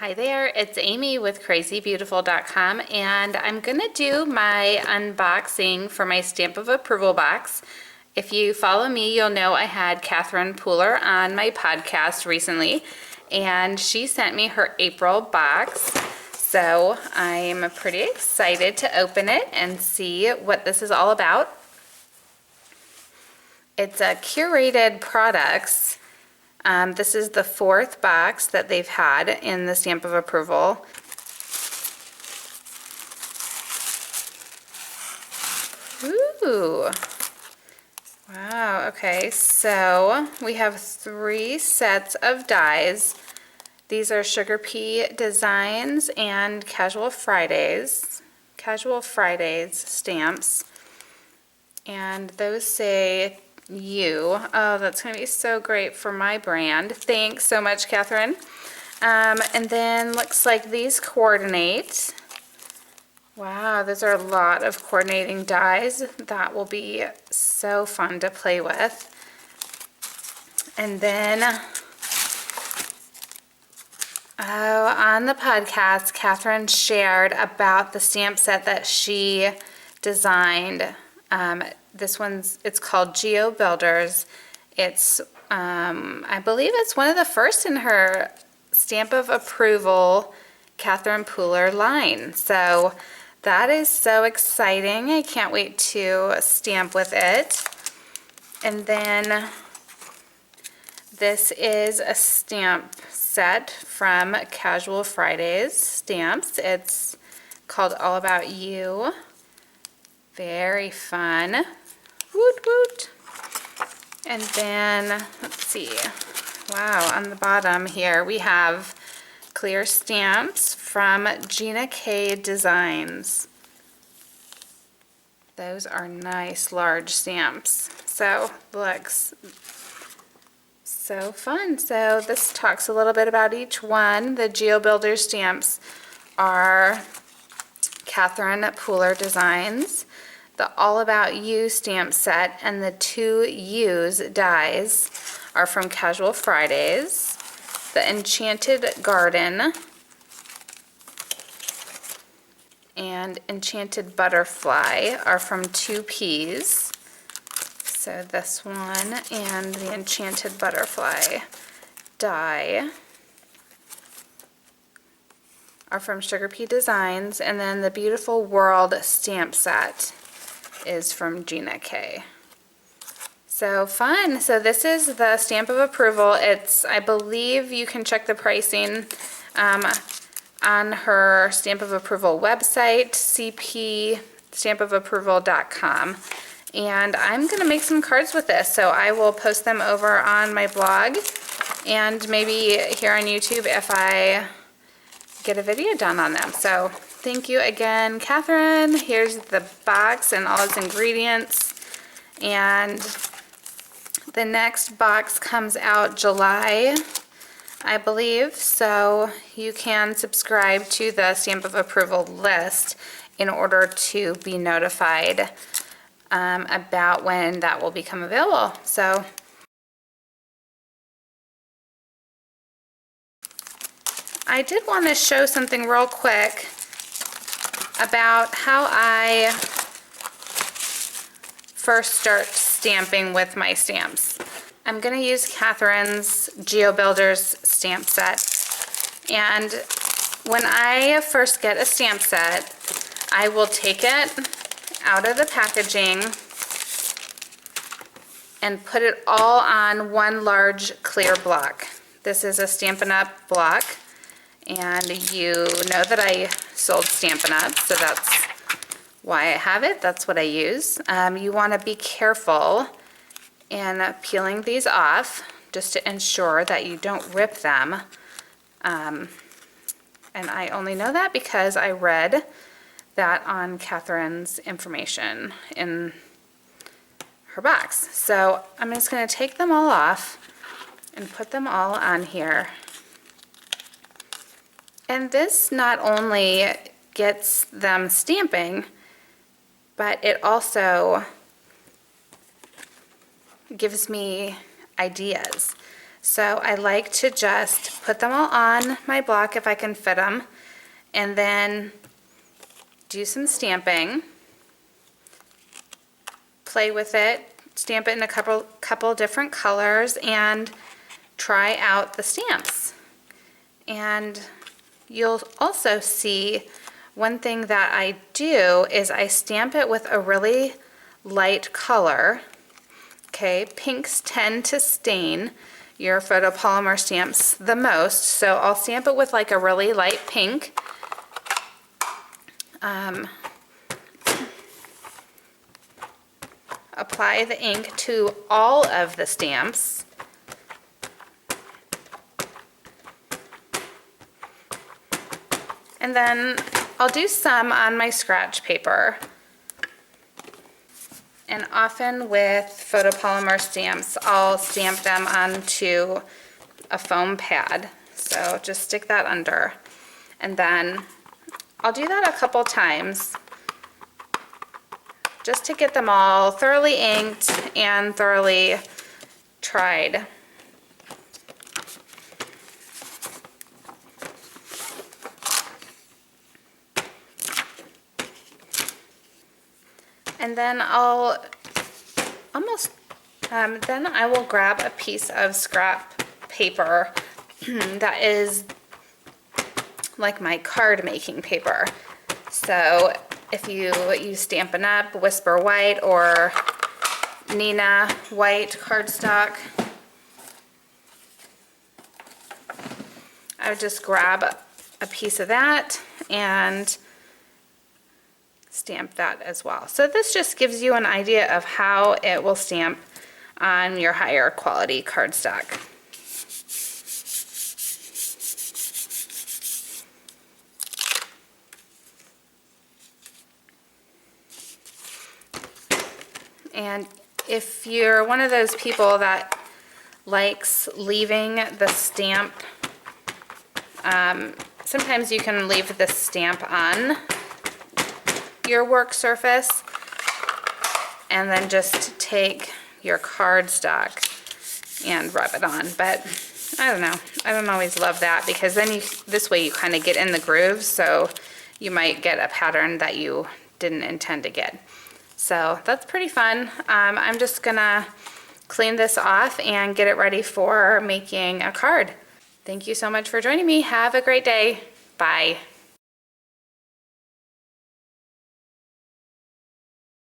Hi there, it's Amy with crazybeautiful.com, and I'm going to do my unboxing for my stamp of approval box. If you follow me, you'll know I had Catherine Pooler on my podcast recently, and she sent me her April box. So I'm pretty excited to open it and see what this is all about. It's a curated products. This is the fourth box that they've had in the stamp of approval. Ooh. Wow, okay, so we have 3 sets of dies. These are Sugar Pea Designs and Casual Fridays stamps. And those say you. Oh, that's going to be so great for my brand. Thanks so much, Catherine. And then looks like these coordinate. Wow, those are a lot of coordinating dies. That will be so fun to play with. And then, on the podcast, Catherine shared about the stamp set that she designed. It's called Geo Builders. It's, I believe it's one of the first in her stamp of approval Catherine Pooler line. So that is so exciting. I can't wait to stamp with it. And then this is a stamp set from Casual Fridays Stamps. It's called All About You. Very fun. Woot woot. And then, let's see. Wow, on the bottom here we have clear stamps from Gina K Designs. Those are nice large stamps. So, looks so fun. So this talks a little bit about each one. The Geo Builder stamps are Catherine Pooler Designs. The All About You stamp set and the 2 U's dies are from Casual Fridays. The Enchanted Garden and Enchanted Butterfly are from 2 P's. So this one and the Enchanted Butterfly die are from Sugar Pea Designs, and then the Beautiful World stamp set is from Gina K. So fun. So this is the stamp of approval. I believe you can check the pricing on her stamp of approval website, cpstampofapproval.com. And I'm going to make some cards with this, so I will post them over on my blog and maybe here on YouTube if I get a video done on them. So thank you again, Catherine. Here's the box and all its ingredients. And the next box comes out July, I believe. So you can subscribe to the stamp of approval list in order to be notified about when that will become available. So I did want to show something real quick about how I first start stamping with my stamps. I'm going to use Catherine's Geo Builders stamp set, and when I first get a stamp set, I will take it out of the packaging and put it all on one large clear block. This is a Stampin' Up! Block, and you know that I sold Stampin' Up!, so that's why I have it. That's what I use. You want to be careful in peeling these off just to ensure that you don't rip them. And I only know that because I read that on Catherine's information in her box. So I'm just going to take them all off and put them all on here. And this not only gets them stamping, but it also gives me ideas. So I like to just put them all on my block if I can fit them, and then do some stamping, play with it, stamp it in a couple different colors, and try out the stamps. And you'll also see one thing that I do is I stamp it with a really light color. Okay, pinks tend to stain your photopolymer stamps the most, so I'll stamp it with like a really light pink. Apply the ink to all of the stamps. And then I'll do some on my scratch paper. And often with photopolymer stamps, I'll stamp them onto a foam pad. So just stick that under. And then I'll do that a couple times just to get them all thoroughly inked and thoroughly tried. And then then I will grab a piece of scrap paper that is like my card making paper. So if you use Stampin' Up, Whisper White, or Neenah white cardstock, I would just grab a piece of that and stamp that as well. So this just gives you an idea of how it will stamp on your higher quality cardstock. And if you're one of those people that likes leaving the stamp, sometimes you can leave the stamp on your work surface and then just take your cardstock and rub it on. But I don't know, I don't always love that, because then this way you kind of get in the groove, so you might get a pattern that you didn't intend to get. So that's pretty fun. I'm just gonna clean this off and get it ready for making a card. Thank you so much for joining me. Have a great day. Bye.